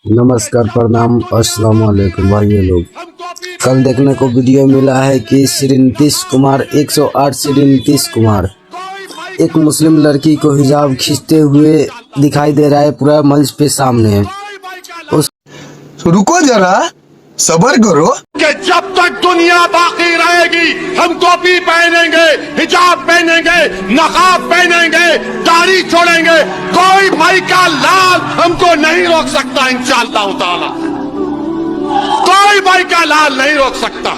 नमस्कार, प्रणाम, अस्सलाम वालेकुम भाइयों लोग। कल देखने को वीडियो मिला है कि श्री नीतीश कुमार 108 श्री नीतीश कुमार एक मुस्लिम लड़की को हिजाब खींचते हुए दिखाई दे रहा है पूरा मंच पे सामने। रुको जरा, सब्र करो कि जब तक दुनिया बाकी रहेगी हम टोपी पहनेंगे, हिजाब पहनेंगे, नकाब पहनेंगे, दाढ़ी छोड़ेंगे। कोई भाई का लाल हमको नहीं रोक सकता इंशाअल्लाह ताला। कोई भाई का लाल नहीं रोक सकता।